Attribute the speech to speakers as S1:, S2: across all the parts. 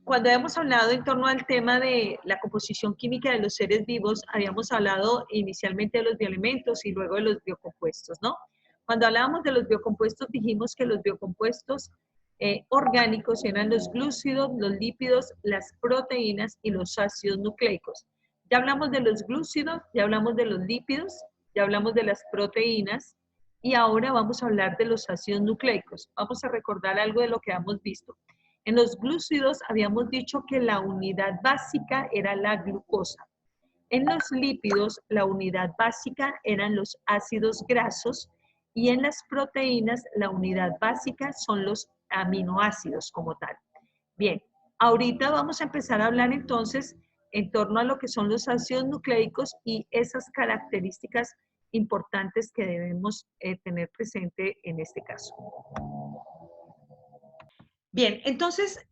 S1: Cuando habíamos hablado en torno al tema de la composición química de los seres vivos, habíamos hablado inicialmente de los bioelementos y luego de los biocompuestos, ¿no? Cuando hablábamos de los biocompuestos, dijimos que los biocompuestos orgánicos eran los glúcidos, los lípidos, las proteínas y los ácidos nucleicos. Ya hablamos de los glúcidos, ya hablamos de los lípidos, ya hablamos de las proteínas y ahora vamos a hablar de los ácidos nucleicos. Vamos a recordar algo de lo que hemos visto. En los glúcidos habíamos dicho que la unidad básica era la glucosa. En los lípidos, la unidad básica eran los ácidos grasos y en las proteínas, la unidad básica son los aminoácidos como tal. Bien, ahorita vamos a empezar a hablar entonces en torno a lo que son los ácidos nucleicos y esas características importantes que debemos tener presente en este caso. Bien, entonces,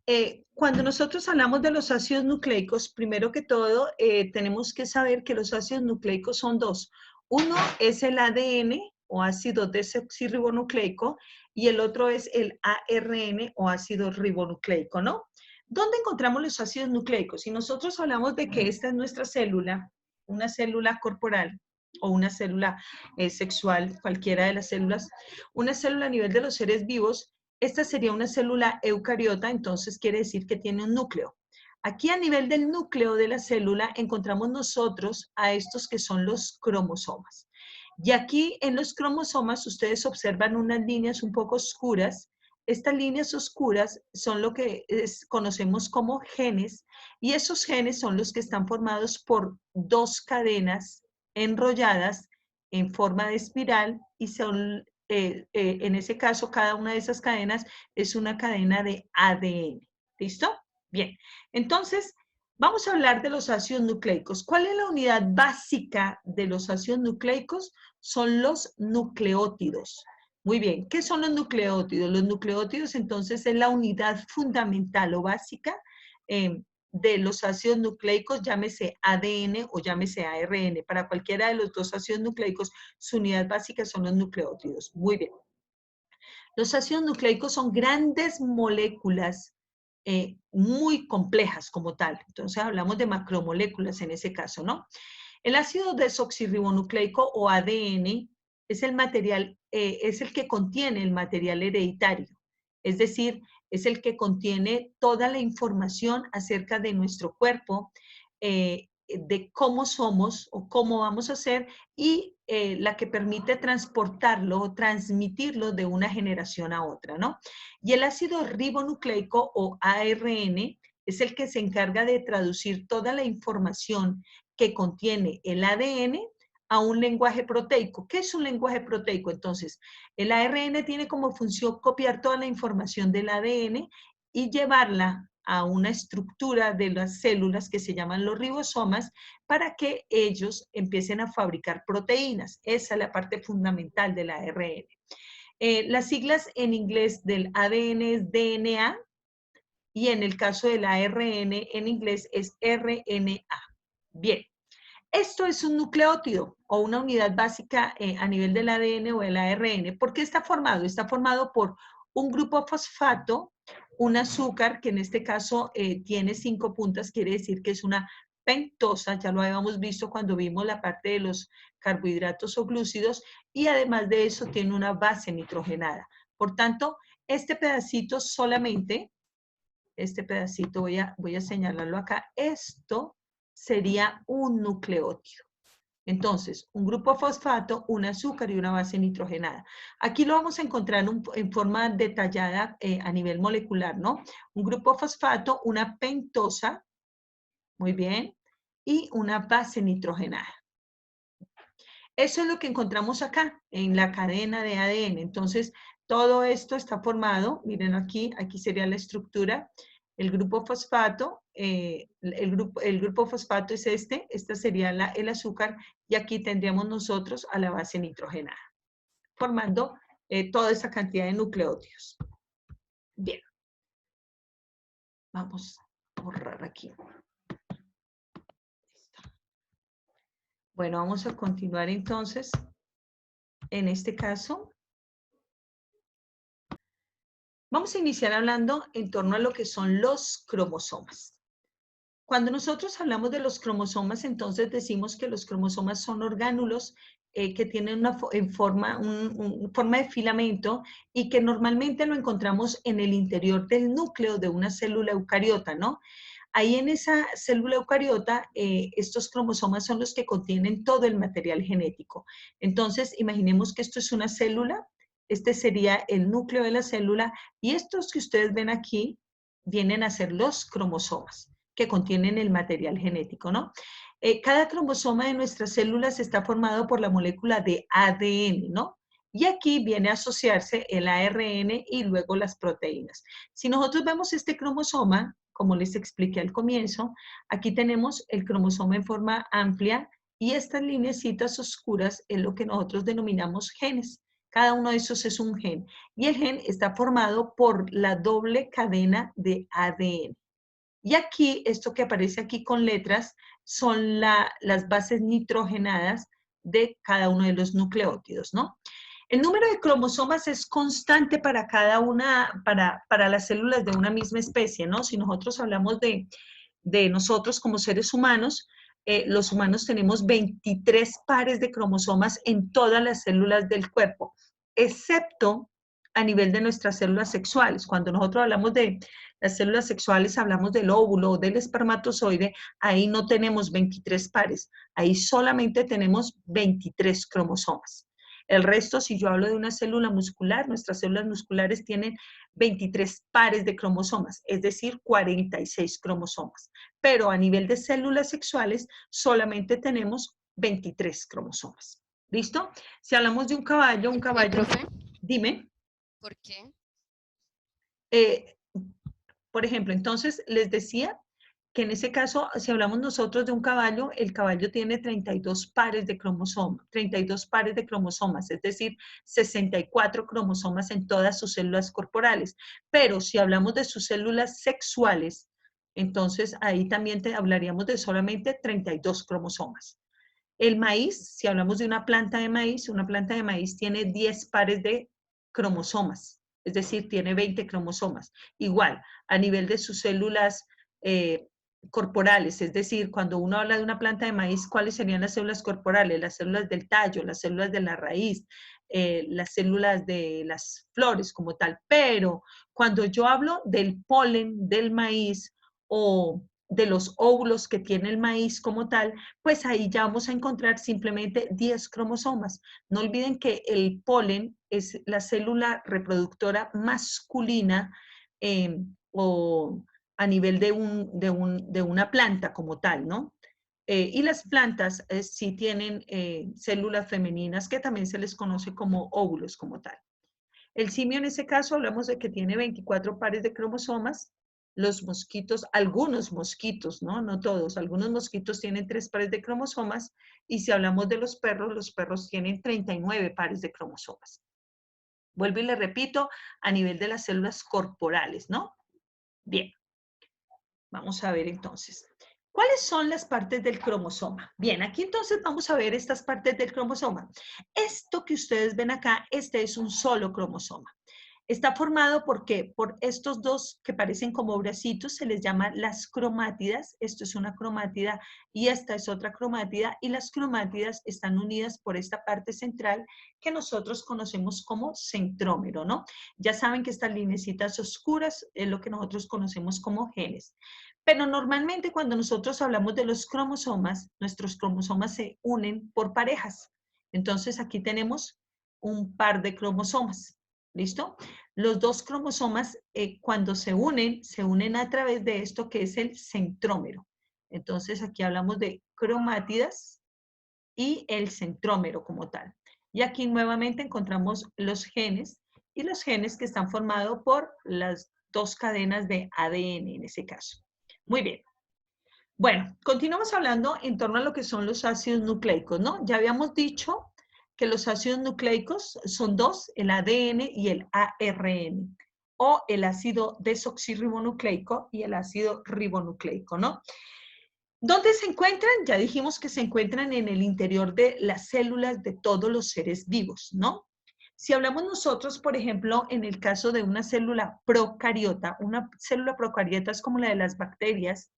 S1: cuando nosotros hablamos de los ácidos nucleicos, primero que todo, tenemos que saber que los ácidos nucleicos son dos. Uno es el ADN o ácido desoxirribonucleico y el otro es el ARN o ácido ribonucleico, ¿no? ¿Dónde encontramos los ácidos nucleicos? Si nosotros hablamos de que esta es nuestra célula, una célula corporal o una célula sexual, cualquiera de las células, una célula a nivel de los seres vivos, esta sería una célula eucariota, entonces quiere decir que tiene un núcleo. Aquí a nivel del núcleo de la célula encontramos nosotros a estos que son los cromosomas. Y aquí en los cromosomas ustedes observan unas líneas un poco oscuras. Estas líneas oscuras son lo que conocemos como genes y esos genes son los que están formados por dos cadenas enrolladas en forma de espiral y son en ese caso, cada una de esas cadenas es una cadena de ADN. ¿Listo? Bien. Entonces, vamos a hablar de los ácidos nucleicos. ¿Cuál es la unidad básica de los ácidos nucleicos? Son los nucleótidos. Muy bien. ¿Qué son los nucleótidos? Los nucleótidos, entonces, es la unidad fundamental o básica de los ácidos nucleicos, llámese ADN o llámese ARN. Para cualquiera de los dos ácidos nucleicos, su unidad básica son los nucleótidos. Muy bien. Los ácidos nucleicos son grandes moléculas muy complejas como tal. Entonces hablamos de macromoléculas en ese caso, ¿no? El ácido desoxirribonucleico o ADN es el material, es el que contiene el material hereditario. Es decir, es el que contiene toda la información acerca de nuestro cuerpo, de cómo somos o cómo vamos a ser y la que permite transportarlo o transmitirlo de una generación a otra, ¿no? Y el ácido ribonucleico o ARN es el que se encarga de traducir toda la información que contiene el ADN a un lenguaje proteico. ¿Qué es un lenguaje proteico? Entonces, el ARN tiene como función copiar toda la información del ADN y llevarla a una estructura de las células que se llaman los ribosomas para que ellos empiecen a fabricar proteínas. Esa es la parte fundamental del ARN. Las siglas en inglés del ADN es DNA y en el caso del ARN en inglés es RNA. Bien, esto es un nucleótido o una unidad básica a nivel del ADN o el ARN. ¿Por qué está formado? Está formado por un grupo fosfato, un azúcar, que en este caso tiene 5 puntas, quiere decir que es una pentosa, ya lo habíamos visto cuando vimos la parte de los carbohidratos o glúcidos, y además de eso tiene una base nitrogenada. Por tanto, este pedacito solamente, este pedacito voy a señalarlo acá, esto sería un nucleótido. Entonces, un grupo fosfato, un azúcar y una base nitrogenada. Aquí lo vamos a encontrar en forma detallada a nivel molecular, ¿no? Un grupo fosfato, una pentosa, muy bien, y una base nitrogenada. Eso es lo que encontramos acá, en la cadena de ADN. Entonces, todo esto está formado, miren aquí, aquí sería la estructura, el grupo fosfato, el grupo fosfato es este sería el azúcar, y aquí tendríamos nosotros a la base nitrogenada, formando toda esa cantidad de nucleótidos. Bien, vamos a borrar aquí. Bueno, vamos a continuar entonces, en este caso. Vamos a iniciar hablando en torno a lo que son los cromosomas. Cuando nosotros hablamos de los cromosomas, entonces decimos que los cromosomas son orgánulos que tienen forma de filamento y que normalmente lo encontramos en el interior del núcleo de una célula eucariota, ¿no? Ahí en esa célula eucariota, estos cromosomas son los que contienen todo el material genético. Entonces, imaginemos que esto es una célula, este sería el núcleo de la célula, y estos que ustedes ven aquí vienen a ser los cromosomas que contienen el material genético, ¿no? Cada cromosoma de nuestras células está formado por la molécula de ADN, ¿no? Y aquí viene a asociarse el ARN y luego las proteínas. Si nosotros vemos este cromosoma, como les expliqué al comienzo, aquí tenemos el cromosoma en forma amplia y estas lineecitas oscuras es lo que nosotros denominamos genes. Cada uno de esos es un gen. Y el gen está formado por la doble cadena de ADN. Y aquí, esto que aparece aquí con letras, son las bases nitrogenadas de cada uno de los nucleótidos, ¿no? El número de cromosomas es constante para cada una, para las células de una misma especie, ¿no? Si nosotros hablamos de nosotros como seres humanos, los humanos tenemos 23 pares de cromosomas en todas las células del cuerpo, excepto a nivel de nuestras células sexuales. Cuando nosotros hablamos de las células sexuales, hablamos del óvulo o del espermatozoide, ahí no tenemos 23 pares, ahí solamente tenemos 23 cromosomas. El resto, si yo hablo de una célula muscular, nuestras células musculares tienen 23 pares de cromosomas, es decir, 46 cromosomas. Pero a nivel de células sexuales, solamente tenemos 23 cromosomas. ¿Listo? Si hablamos de un caballo,
S2: Profe,
S1: dime.
S2: ¿por qué?
S1: Por ejemplo, entonces les decía que en ese caso, si hablamos nosotros de un caballo, el caballo tiene 32 pares de cromosomas, 32 pares de cromosomas, es decir, 64 cromosomas en todas sus células corporales. Pero si hablamos de sus células sexuales, entonces ahí también hablaríamos de solamente 32 cromosomas. El maíz, si hablamos de una planta de maíz tiene 10 pares de cromosomas, es decir, tiene 20 cromosomas. Igual, a nivel de sus células eh, corporales, es decir, cuando uno habla de una planta de maíz, ¿cuáles serían las células corporales? Las células del tallo, las células de la raíz, las células de las flores como tal. Pero cuando yo hablo del polen del maíz o de los óvulos que tiene el maíz como tal, pues ahí ya vamos a encontrar simplemente 10 cromosomas. No olviden que el polen es la célula reproductora masculina o a nivel de una planta como tal, ¿no? Y las plantas sí tienen células femeninas que también se les conoce como óvulos como tal. El simio en ese caso hablamos de que tiene 24 pares de cromosomas. Los mosquitos, algunos mosquitos, ¿no? No todos, algunos mosquitos tienen 3 pares de cromosomas y si hablamos de los perros tienen 39 pares de cromosomas. Vuelvo y le repito, a nivel de las células corporales, ¿no? Bien, vamos a ver entonces. ¿Cuáles son las partes del cromosoma? Bien, aquí entonces vamos a ver estas partes del cromosoma. Esto que ustedes ven acá, este es un solo cromosoma. Está formado por estos dos que parecen como bracitos, se les llama las cromátidas. Esto es una cromátida y esta es otra cromátida y las cromátidas están unidas por esta parte central que nosotros conocemos como centrómero, ¿no? Ya saben que estas linecitas oscuras es lo que nosotros conocemos como genes. Pero normalmente cuando nosotros hablamos de los cromosomas, nuestros cromosomas se unen por parejas. Entonces aquí tenemos un par de cromosomas. ¿Listo? Los dos cromosomas, cuando se unen a través de esto que es el centrómero. Entonces, aquí hablamos de cromátidas y el centrómero como tal. Y aquí nuevamente encontramos los genes y los genes que están formados por las dos cadenas de ADN en ese caso. Muy bien. Bueno, continuamos hablando en torno a lo que son los ácidos nucleicos, ¿no? Ya habíamos dicho que los ácidos nucleicos son dos, el ADN y el ARN, o el ácido desoxirribonucleico y el ácido ribonucleico, ¿no? ¿Dónde se encuentran? Ya dijimos que se encuentran en el interior de las células de todos los seres vivos, ¿no? Si hablamos nosotros, por ejemplo, en el caso de una célula procariota es como la de las bacterias,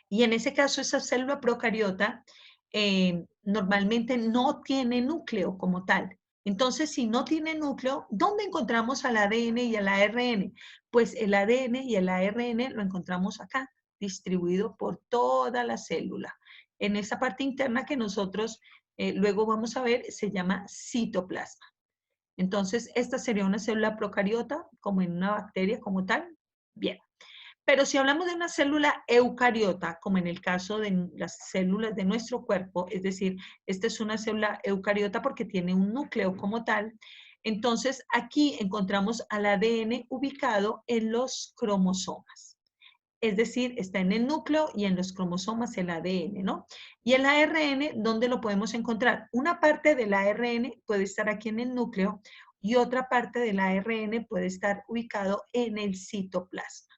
S1: y en ese caso esa célula procariota normalmente no tiene núcleo como tal. Entonces, si no tiene núcleo, ¿dónde encontramos al ADN y al ARN? Pues el ADN y el ARN lo encontramos acá, distribuido por toda la célula. En esa parte interna que nosotros luego vamos a ver, se llama citoplasma. Entonces, esta sería una célula procariota, como en una bacteria como tal. Bien. Pero si hablamos de una célula eucariota, como en el caso de las células de nuestro cuerpo, es decir, esta es una célula eucariota porque tiene un núcleo como tal, entonces aquí encontramos al ADN ubicado en los cromosomas. Es decir, está en el núcleo y en los cromosomas el ADN, ¿no? Y el ARN, ¿dónde lo podemos encontrar? Una parte del ARN puede estar aquí en el núcleo y otra parte del ARN puede estar ubicado en el citoplasma.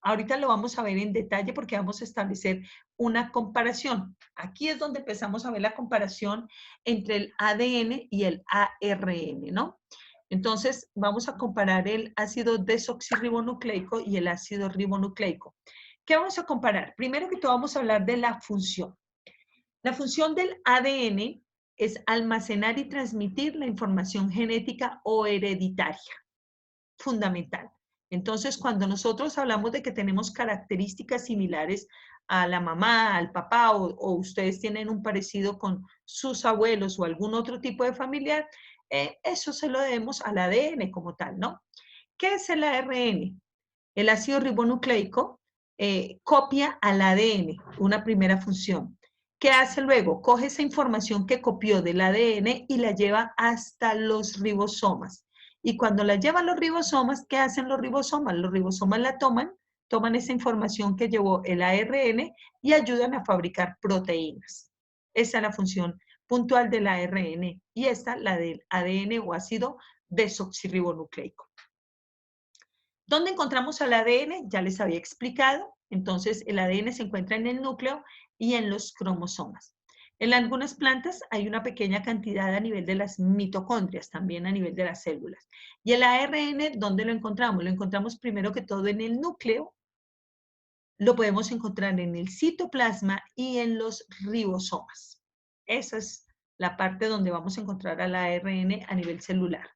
S1: Ahorita lo vamos a ver en detalle porque vamos a establecer una comparación. Aquí es donde empezamos a ver la comparación entre el ADN y el ARN, ¿no? Entonces, vamos a comparar el ácido desoxirribonucleico y el ácido ribonucleico. ¿Qué vamos a comparar? Primero que todo vamos a hablar de la función. La función del ADN es almacenar y transmitir la información genética o hereditaria. Fundamental. Entonces, cuando nosotros hablamos de que tenemos características similares a la mamá, al papá, o ustedes tienen un parecido con sus abuelos o algún otro tipo de familiar, eso se lo debemos al ADN como tal, ¿no? ¿Qué es el ARN? El ácido ribonucleico copia al ADN, una primera función. ¿Qué hace luego? Coge esa información que copió del ADN y la lleva hasta los ribosomas. Y cuando la lleva a los ribosomas, ¿qué hacen los ribosomas? Los ribosomas la toman esa información que llevó el ARN y ayudan a fabricar proteínas. Esa es la función puntual del ARN y esta la del ADN o ácido desoxirribonucleico. ¿Dónde encontramos al ADN? Ya les había explicado. Entonces, el ADN se encuentra en el núcleo y en los cromosomas. En algunas plantas hay una pequeña cantidad a nivel de las mitocondrias, también a nivel de las células. Y el ARN, ¿dónde lo encontramos? Lo encontramos primero que todo en el núcleo. Lo podemos encontrar en el citoplasma y en los ribosomas. Esa es la parte donde vamos a encontrar al ARN a nivel celular.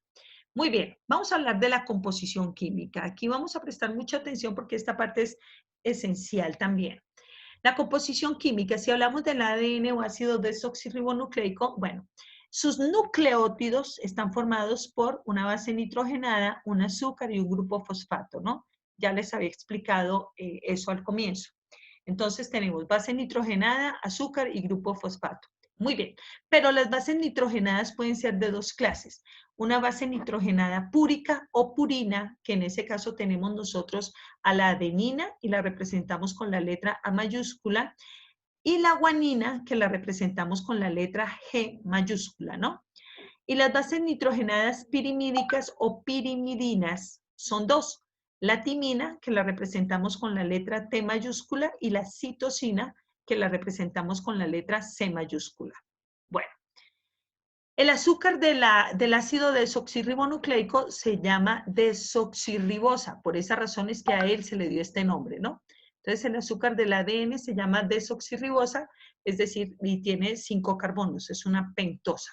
S1: Muy bien, vamos a hablar de la composición química. Aquí vamos a prestar mucha atención porque esta parte es esencial también. La composición química, si hablamos del ADN o ácido desoxirribonucleico, bueno, sus nucleótidos están formados por una base nitrogenada, un azúcar y un grupo fosfato, ¿no? Ya les había explicado eso al comienzo. Entonces tenemos base nitrogenada, azúcar y grupo fosfato. Muy bien, pero las bases nitrogenadas pueden ser de dos clases. Una base nitrogenada púrica o purina, que en ese caso tenemos nosotros a la adenina y la representamos con la letra A mayúscula, y la guanina, que la representamos con la letra G mayúscula, ¿no? Y las bases nitrogenadas pirimídicas o pirimidinas son dos. La timina, que la representamos con la letra T mayúscula, y la citosina, que la representamos con la letra C mayúscula. Bueno, el azúcar del ácido desoxirribonucleico se llama desoxirribosa, por esa razón es que a él se le dio este nombre, ¿no? Entonces el azúcar del ADN se llama desoxirribosa, es decir, y tiene 5 carbonos, es una pentosa.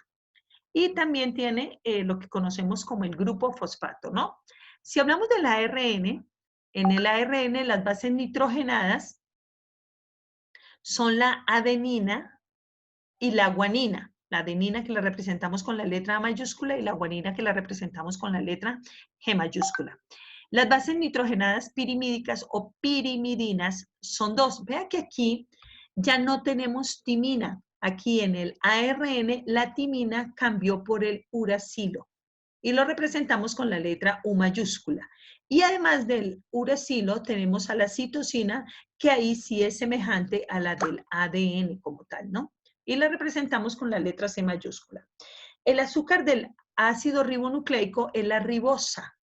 S1: Y también tiene lo que conocemos como el grupo fosfato, ¿no? Si hablamos del ARN, en el ARN las bases nitrogenadas son la adenina y la guanina. La adenina que la representamos con la letra A mayúscula y la guanina que la representamos con la letra G mayúscula. Las bases nitrogenadas pirimídicas o pirimidinas son dos. Vea que aquí ya no tenemos timina. Aquí en el ARN la timina cambió por el uracilo y lo representamos con la letra U mayúscula. Y además del uracilo tenemos a la citosina, que ahí sí es semejante a la del ADN como tal, ¿no? Y la representamos con la letra C mayúscula. El azúcar del ácido ribonucleico es la ribosa.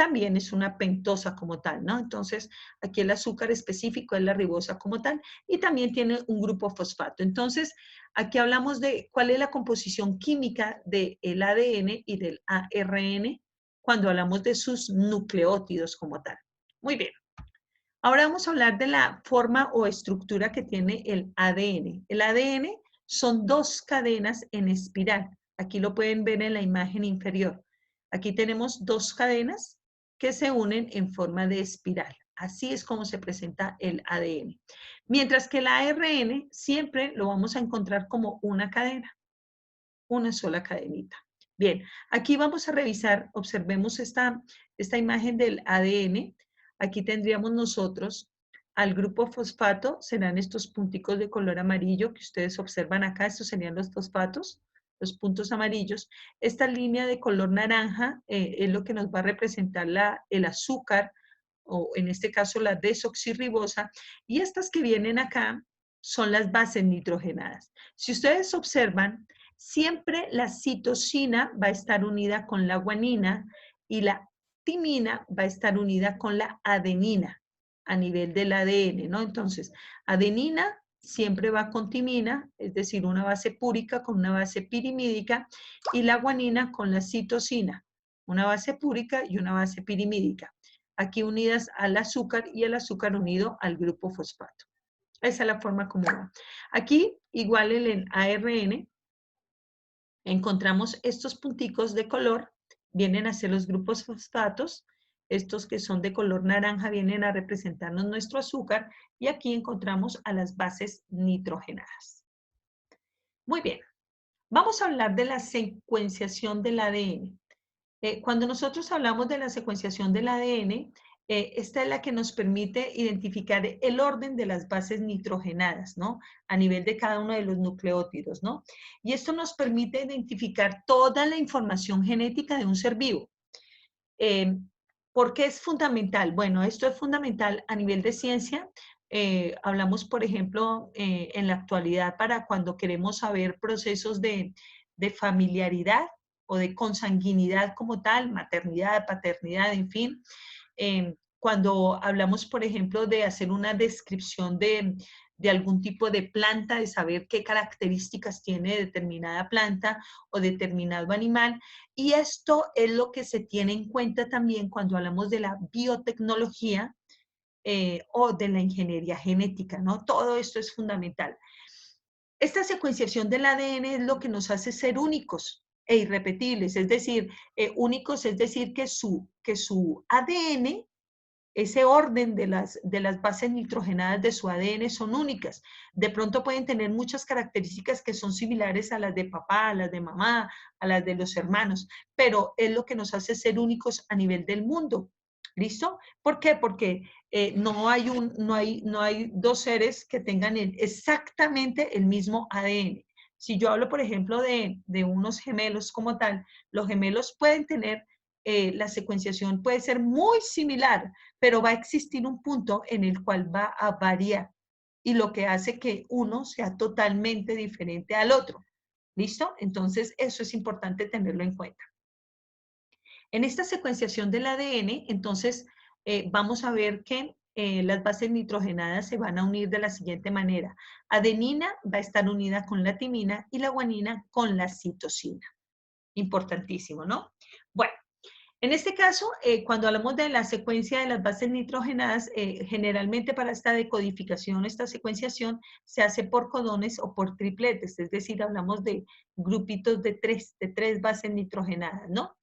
S1: también es una pentosa como tal, ¿no? Entonces, aquí el azúcar específico es la ribosa como tal y también tiene un grupo fosfato. Entonces, aquí hablamos de cuál es la composición química del ADN y del ARN cuando hablamos de sus nucleótidos como tal. Muy bien. Ahora vamos a hablar de la forma o estructura que tiene el ADN. El ADN son dos cadenas en espiral. Aquí lo pueden ver en la imagen inferior. Aquí tenemos dos cadenas que se unen en forma de espiral. Así es como se presenta el ADN. Mientras que el ARN siempre lo vamos a encontrar como una cadena, una sola cadenita. Bien, aquí vamos a revisar, observemos esta imagen del ADN. Aquí tendríamos nosotros al grupo fosfato, serán estos punticos de color amarillo que ustedes observan acá, estos serían los fosfatos, los puntos amarillos. Esta línea de color naranja es lo que nos va a representar el azúcar, o en este caso la desoxirribosa, y estas que vienen acá son las bases nitrogenadas. Si ustedes observan, siempre la citosina va a estar unida con la guanina y la timina va a estar unida con la adenina a nivel del ADN, ¿no? Entonces, adenina siempre va con timina, es decir, una base púrica con una base pirimídica, y la guanina con la citosina, una base púrica y una base pirimídica, aquí unidas al azúcar y el azúcar unido al grupo fosfato. Esa es la forma como va. Aquí, igual en el ARN, encontramos estos punticos de color, vienen a ser los grupos fosfatos, estos que son de color naranja vienen a representarnos nuestro azúcar, y aquí encontramos a las bases nitrogenadas. Muy bien, vamos a hablar de la secuenciación del ADN. Cuando nosotros hablamos de la secuenciación del ADN, esta es la que nos permite identificar el orden de las bases nitrogenadas, ¿no? A nivel de cada uno de los nucleótidos, ¿no? Y esto nos permite identificar toda la información genética de un ser vivo. ¿Por qué es fundamental? Bueno, esto es fundamental a nivel de ciencia. Hablamos, por ejemplo, en la actualidad para cuando queremos saber procesos de familiaridad o de consanguinidad como tal, maternidad, paternidad, en fin. Cuando hablamos, por ejemplo, de hacer una descripción de algún tipo de planta, de saber qué características tiene determinada planta o determinado animal. Y esto es lo que se tiene en cuenta también cuando hablamos de la biotecnología o de la ingeniería genética, ¿no? Todo esto es fundamental. Esta secuenciación del ADN es lo que nos hace ser únicos e irrepetibles, es decir, únicos, es decir, que su ADN, ese orden de las bases nitrogenadas de su ADN son únicas. De pronto pueden tener muchas características que son similares a las de papá, a las de mamá, a las de los hermanos, pero es lo que nos hace ser únicos a nivel del mundo. ¿Listo? ¿Por qué? Porque no hay dos seres que tengan exactamente el mismo ADN. Si yo hablo, por ejemplo, de unos gemelos como tal, los gemelos pueden tener, la secuenciación puede ser muy similar, pero va a existir un punto en el cual va a variar y lo que hace que uno sea totalmente diferente al otro. ¿Listo? Entonces, eso es importante tenerlo en cuenta. En esta secuenciación del ADN, entonces, vamos a ver que las bases nitrogenadas se van a unir de la siguiente manera. Adenina va a estar unida con la timina y la guanina con la citosina. Importantísimo, ¿no? Bueno, en este caso, cuando hablamos de la secuencia de las bases nitrogenadas, generalmente para esta decodificación, esta secuenciación, se hace por codones o por tripletes, es decir, hablamos de grupitos de tres bases nitrogenadas, ¿no?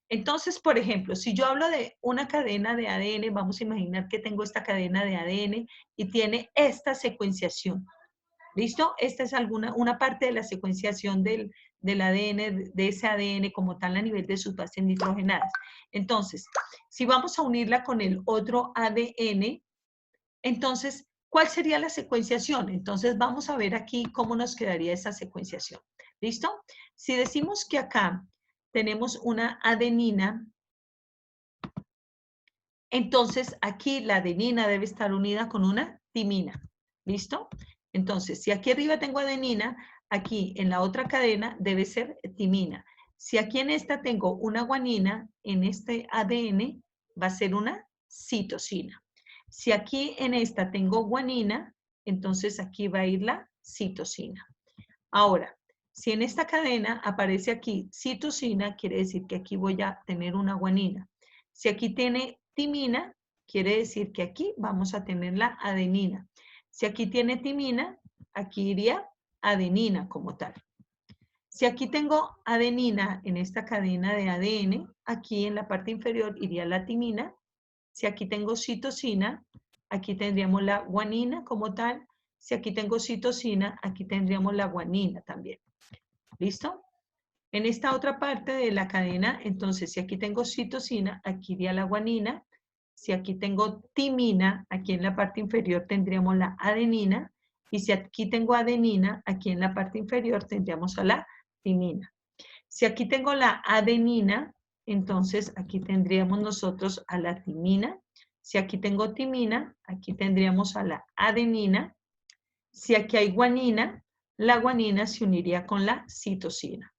S1: Entonces, por ejemplo, si yo hablo de una cadena de ADN, vamos a imaginar que tengo esta cadena de ADN y tiene esta secuenciación. ¿Listo? Esta es una parte de la secuenciación del ADN, de ese ADN como tal a nivel de sus bases nitrogenadas. Entonces, si vamos a unirla con el otro ADN, entonces, ¿cuál sería la secuenciación? Entonces, vamos a ver aquí cómo nos quedaría esa secuenciación. ¿Listo? Si decimos que acá tenemos una adenina, entonces aquí la adenina debe estar unida con una timina. ¿Listo? Entonces, si aquí arriba tengo adenina, aquí en la otra cadena debe ser timina. Si aquí en esta tengo una guanina, en este ADN, va a ser una citosina. Si aquí en esta tengo guanina, entonces aquí va a ir la citosina. Ahora, si en esta cadena aparece aquí citosina, quiere decir que aquí voy a tener una guanina. Si aquí tiene timina, quiere decir que aquí vamos a tener la adenina. Si aquí tiene timina, aquí iría adenina como tal. Si aquí tengo adenina en esta cadena de ADN, aquí en la parte inferior iría la timina. Si aquí tengo citosina, aquí tendríamos la guanina como tal. Si aquí tengo citosina, aquí tendríamos la guanina también. ¿Listo? En esta otra parte de la cadena, entonces, si aquí tengo citosina, aquí iría la guanina. Si aquí tengo timina, aquí en la parte inferior tendríamos la adenina. Y si aquí tengo adenina, aquí en la parte inferior tendríamos a la timina. Si aquí tengo la adenina, entonces aquí tendríamos nosotros a la timina. Si aquí tengo timina, aquí tendríamos a la adenina. Si aquí hay guanina, la guanina se uniría con la citosina.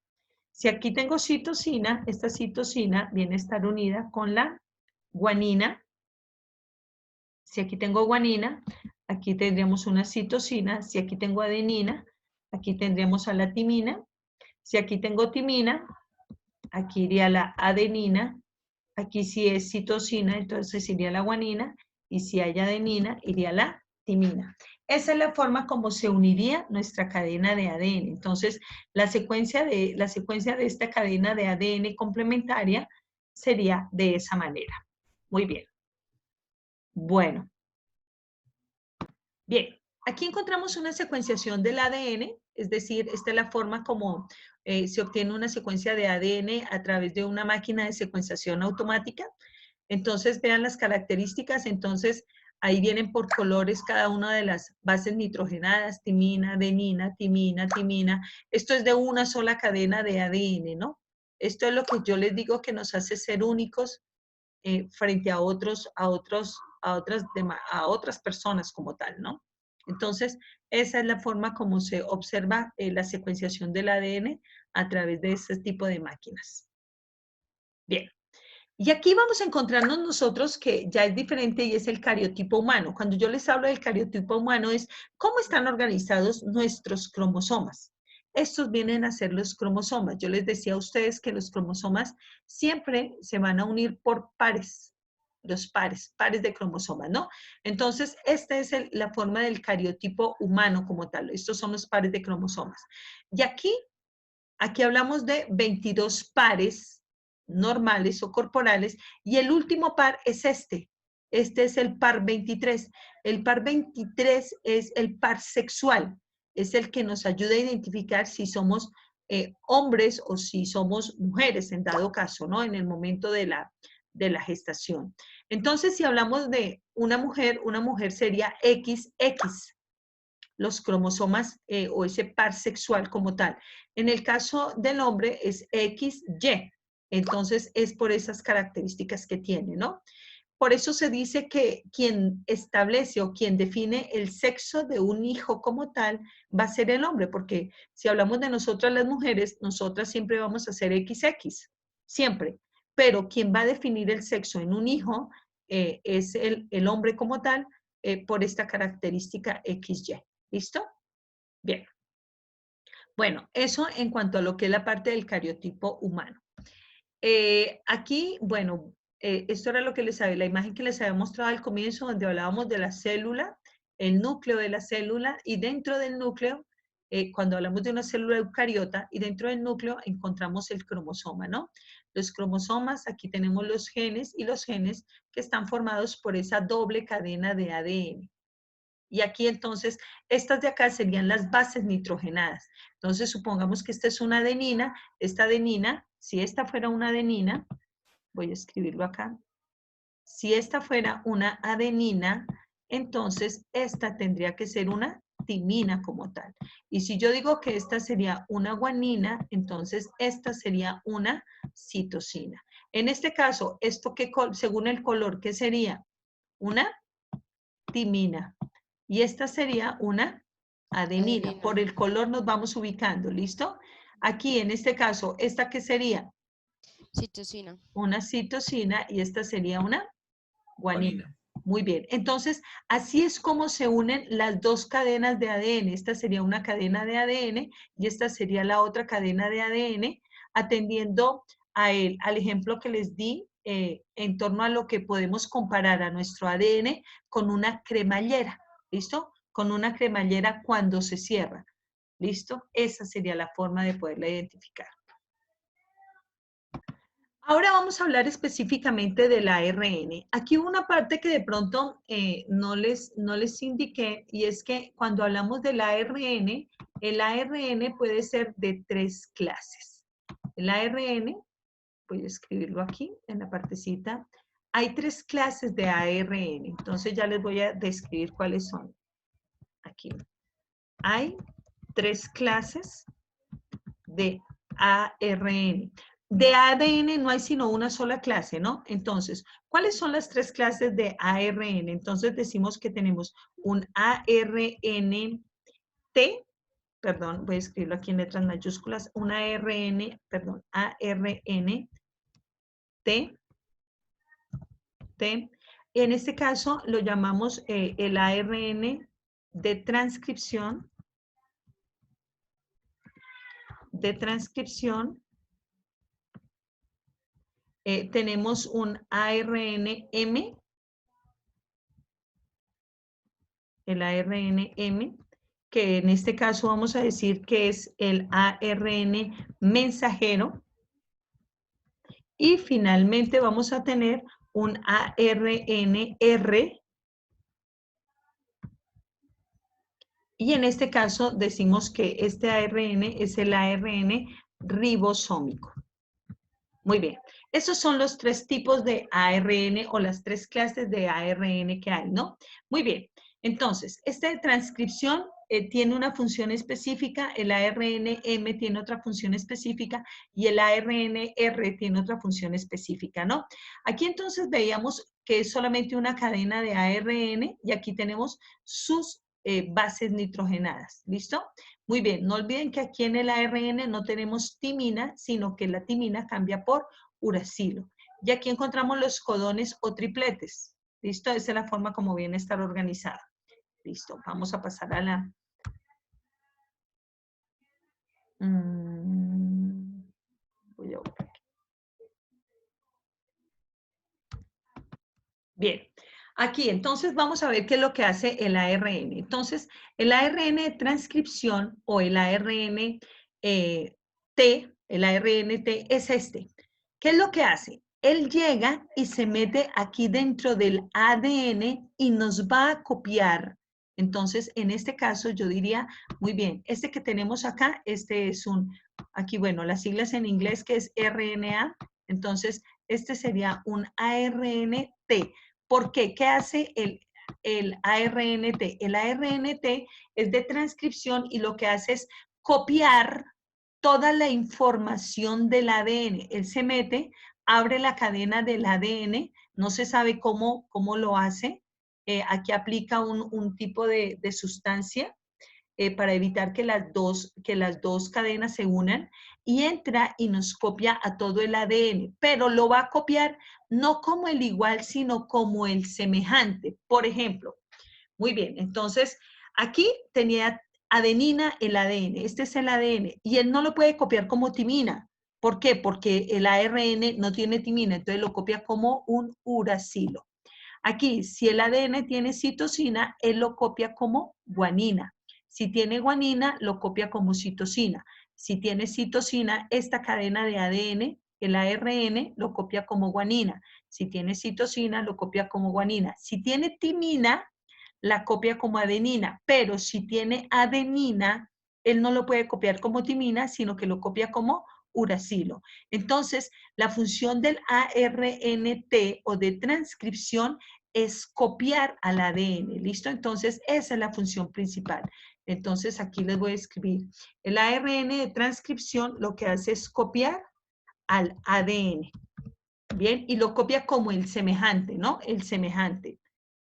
S1: Si aquí tengo citosina, esta citosina viene a estar unida con la guanina. Si aquí tengo guanina, aquí tendríamos una citosina. Si aquí tengo adenina, aquí tendríamos a la timina. Si aquí tengo timina, aquí iría la adenina. Aquí si es citosina, entonces iría la guanina. Y si hay adenina, iría la timina. Esa es la forma como se uniría nuestra cadena de ADN. Entonces, la secuencia de esta cadena de ADN complementaria sería de esa manera. Muy bien. Bueno. Bien. Aquí encontramos una secuenciación del ADN, es decir, esta es la forma como se obtiene una secuencia de ADN a través de una máquina de secuenciación automática. Entonces, vean las características. Entonces, ahí vienen por colores cada una de las bases nitrogenadas, timina, adenina, timina, timina. Esto es de una sola cadena de ADN, ¿no? Esto es lo que yo les digo que nos hace ser únicos frente a otras personas como tal, ¿no? Entonces, esa es la forma como se observa la secuenciación del ADN a través de este tipo de máquinas. Bien. Y aquí vamos a encontrarnos nosotros que ya es diferente y es el cariotipo humano. Cuando yo les hablo del cariotipo humano es cómo están organizados nuestros cromosomas. Estos vienen a ser los cromosomas. Yo les decía a ustedes que los cromosomas siempre se van a unir por pares, los pares de cromosomas, ¿no? Entonces, esta es la forma del cariotipo humano como tal. Estos son los pares de cromosomas. Y aquí hablamos de 22 pares normales o corporales, y el último par es este. Este es el par 23. El par 23 es el par sexual, es el que nos ayuda a identificar si somos hombres o si somos mujeres, en dado caso, ¿no? En el momento de la gestación. Entonces, si hablamos de una mujer sería XX, los cromosomas o ese par sexual como tal. En el caso del hombre es XY, entonces es por esas características que tiene, ¿no? Por eso se dice que quien establece o quien define el sexo de un hijo como tal va a ser el hombre, porque si hablamos de nosotras las mujeres, nosotras siempre vamos a ser XX, siempre. Pero quien va a definir el sexo en un hijo es el hombre como tal por esta característica XY. ¿Listo? Bien. Bueno, eso en cuanto a lo que es la parte del cariotipo humano. Aquí, bueno, esto era lo que la imagen que les había mostrado al comienzo, donde hablábamos de la célula, el núcleo de la célula, y dentro del núcleo, cuando hablamos de una célula eucariota, y dentro del núcleo encontramos el cromosoma, ¿no? Los cromosomas, aquí tenemos los genes, y los genes que están formados por esa doble cadena de ADN. Y aquí entonces, estas de acá serían las bases nitrogenadas. Entonces, supongamos que esta es una adenina. Esta adenina, si esta fuera una adenina, voy a escribirlo acá. Si esta fuera una adenina, entonces esta tendría que ser una timina como tal. Y si yo digo que esta sería una guanina, entonces esta sería una citosina. En este caso, esto que según el color, ¿qué sería? Una timina. Y esta sería una adenina. Por el color nos vamos ubicando, ¿listo? Aquí, en este caso, ¿esta qué sería?
S2: Citosina.
S1: Una citosina y esta sería una guanina.
S3: Guanina.
S1: Muy bien. Entonces, así es como se unen las dos cadenas de ADN. Esta sería una cadena de ADN y esta sería la otra cadena de ADN, atendiendo al ejemplo que les di en torno a lo que podemos comparar a nuestro ADN con una cremallera. ¿Listo? Con una cremallera cuando se cierra. ¿Listo? Esa sería la forma de poderla identificar. Ahora vamos a hablar específicamente del ARN. Aquí una parte que de pronto no les indiqué, y es que cuando hablamos del ARN, el ARN puede ser de 3 clases. El ARN, voy a escribirlo aquí en la partecita, hay 3 clases de ARN, entonces ya les voy a describir cuáles son. Aquí. Hay 3 clases de ARN. De ADN no hay sino una sola clase, ¿no? Entonces, ¿cuáles son las 3 clases de ARN? Entonces decimos que tenemos un ARNT, perdón, voy a escribirlo aquí en letras mayúsculas, un ARNT, en este caso lo llamamos el ARN de transcripción, tenemos un ARN-M, el ARN-M, que en este caso vamos a decir que es el ARN mensajero. Y finalmente vamos a tener un ARN-R. Y en este caso decimos que este ARN es el ARN ribosómico. Muy bien. Esos son los 3 tipos de ARN o las 3 clases de ARN que hay, ¿no? Muy bien. Entonces, esta de transcripción tiene una función específica, el ARN-M tiene otra función específica y el ARN-R tiene otra función específica, ¿no? Aquí entonces veíamos que es solamente una cadena de ARN y aquí tenemos sus bases nitrogenadas, ¿listo? Muy bien, no olviden que aquí en el ARN no tenemos timina, sino que la timina cambia por uracilo. Y aquí encontramos los codones o tripletes. ¿Listo? Esa es la forma como viene a estar organizada. Listo, vamos a pasar a la... Voy a buscar aquí. Bien, aquí entonces vamos a ver qué es lo que hace el ARN. Entonces, el ARN de transcripción o el ARN el ARNT es este. ¿Qué es lo que hace? Él llega y se mete aquí dentro del ADN y nos va a copiar. Entonces, en este caso, yo diría, muy bien, este que tenemos acá, este es aquí bueno, las siglas en inglés que es RNA. Entonces, este sería un ARNT. ¿Por qué? ¿Qué hace el ARNT? El ARNT es de transcripción y lo que hace es copiar toda la información del ADN. Él se mete, abre la cadena del ADN, no se sabe cómo lo hace. Aquí aplica un tipo de sustancia para evitar que las dos cadenas se unan y entra y nos copia a todo el ADN, pero lo va a copiar no como el igual, sino como el semejante. Por ejemplo, muy bien, entonces aquí tenía adenina el ADN, este es el ADN, y él no lo puede copiar como timina. ¿Por qué? Porque el ARN no tiene timina, entonces lo copia como un uracilo. Aquí, si el ADN tiene citosina, él lo copia como guanina. Si tiene guanina, lo copia como citosina. Si tiene citosina, esta cadena de ADN, el ARN, lo copia como guanina. Si tiene citosina, lo copia como guanina. Si tiene timina, la copia como adenina, pero si tiene adenina, él no lo puede copiar como timina, sino que lo copia como uracilo. Entonces, la función del ARNT o de transcripción es copiar al ADN, ¿listo? Entonces, esa es la función principal. Entonces, aquí les voy a escribir. El ARN de transcripción lo que hace es copiar al ADN, ¿bien? Y lo copia como el semejante, ¿no? El semejante,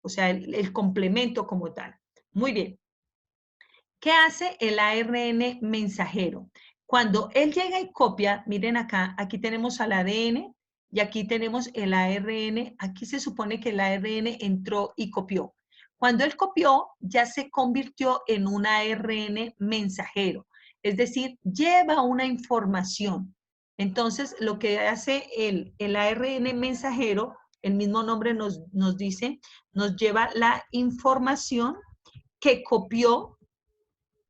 S1: o sea, el complemento como tal. Muy bien. ¿Qué hace el ARN mensajero? Cuando él llega y copia, miren acá, aquí tenemos al ADN y aquí tenemos el ARN. Aquí se supone que el ARN entró y copió. Cuando él copió, ya se convirtió en un ARN mensajero. Es decir, lleva una información. Entonces, lo que hace el ARN mensajero, el mismo nombre nos dice, nos lleva la información que copió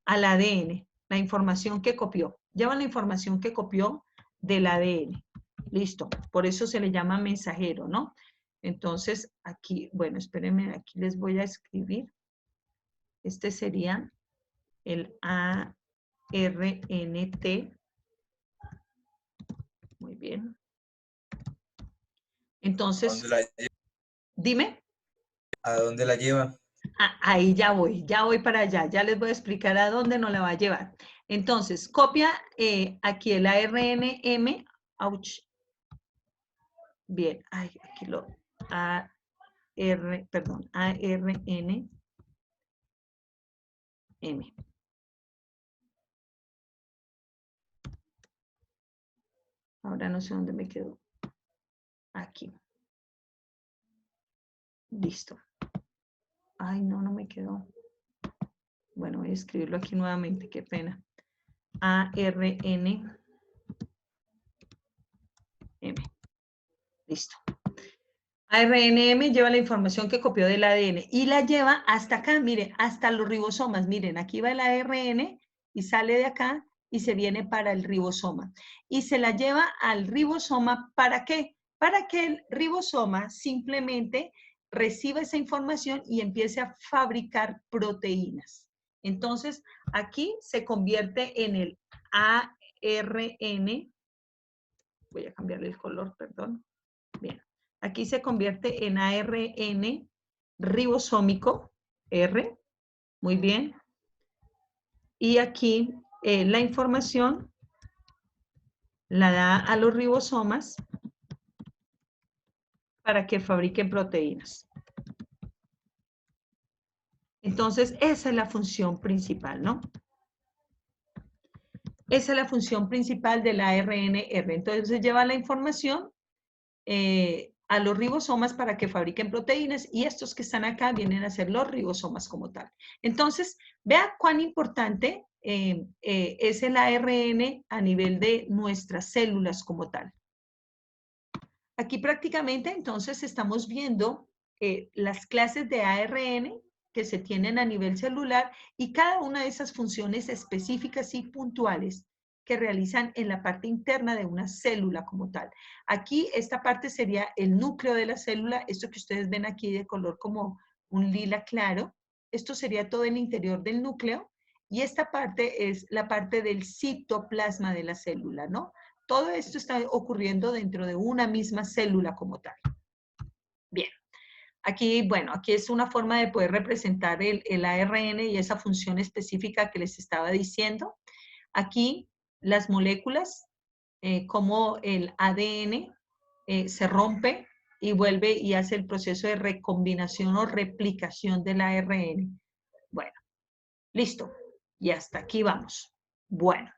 S1: al ADN, la información que copió. Lleva la información que copió del ADN. Listo. Por eso se le llama mensajero, ¿no? Entonces, aquí, bueno, espérenme, aquí les voy a escribir. Este sería el ARNT. Muy bien. Entonces, dime.
S2: ¿A dónde la lleva?
S1: Ahí ya voy para allá. Ya les voy a explicar a dónde nos la va a llevar. Entonces, copia aquí el ARNM. Ouch. Bien, ay, aquí lo ARNM. Ahora no sé dónde me quedó. Aquí. Listo. Ay, no me quedó. Bueno, voy a escribirlo aquí nuevamente, qué pena. ARNM. Listo. ARNM lleva la información que copió del ADN y la lleva hasta acá, miren, hasta los ribosomas. Miren, aquí va el ARN y sale de acá y se viene para el ribosoma. Y se la lleva al ribosoma, ¿para qué? Para que el ribosoma simplemente reciba esa información y empiece a fabricar proteínas. Entonces, aquí se convierte en el ARN. Voy a cambiarle el color, perdón. Bien. Aquí se convierte en ARN ribosómico, R, muy bien. Y aquí la información la da a los ribosomas para que fabriquen proteínas. Entonces, esa es la función principal, ¿no? Esa es la función principal del ARN-R. Entonces, lleva la información a los ribosomas para que fabriquen proteínas y estos que están acá vienen a ser los ribosomas como tal. Entonces, vea cuán importante es el ARN a nivel de nuestras células como tal. Aquí prácticamente entonces estamos viendo las clases de ARN que se tienen a nivel celular y cada una de esas funciones específicas y puntuales que realizan en la parte interna de una célula como tal. Aquí esta parte sería el núcleo de la célula, esto que ustedes ven aquí de color como un lila claro, esto sería todo el interior del núcleo y esta parte es la parte del citoplasma de la célula, ¿no? Todo esto está ocurriendo dentro de una misma célula como tal. Bien. Aquí, bueno, aquí es una forma de poder representar el ARN y esa función específica que les estaba diciendo. Aquí las moléculas, como el ADN se rompe y vuelve y hace el proceso de recombinación o replicación del ARN. Bueno, listo. Y hasta aquí vamos. Bueno,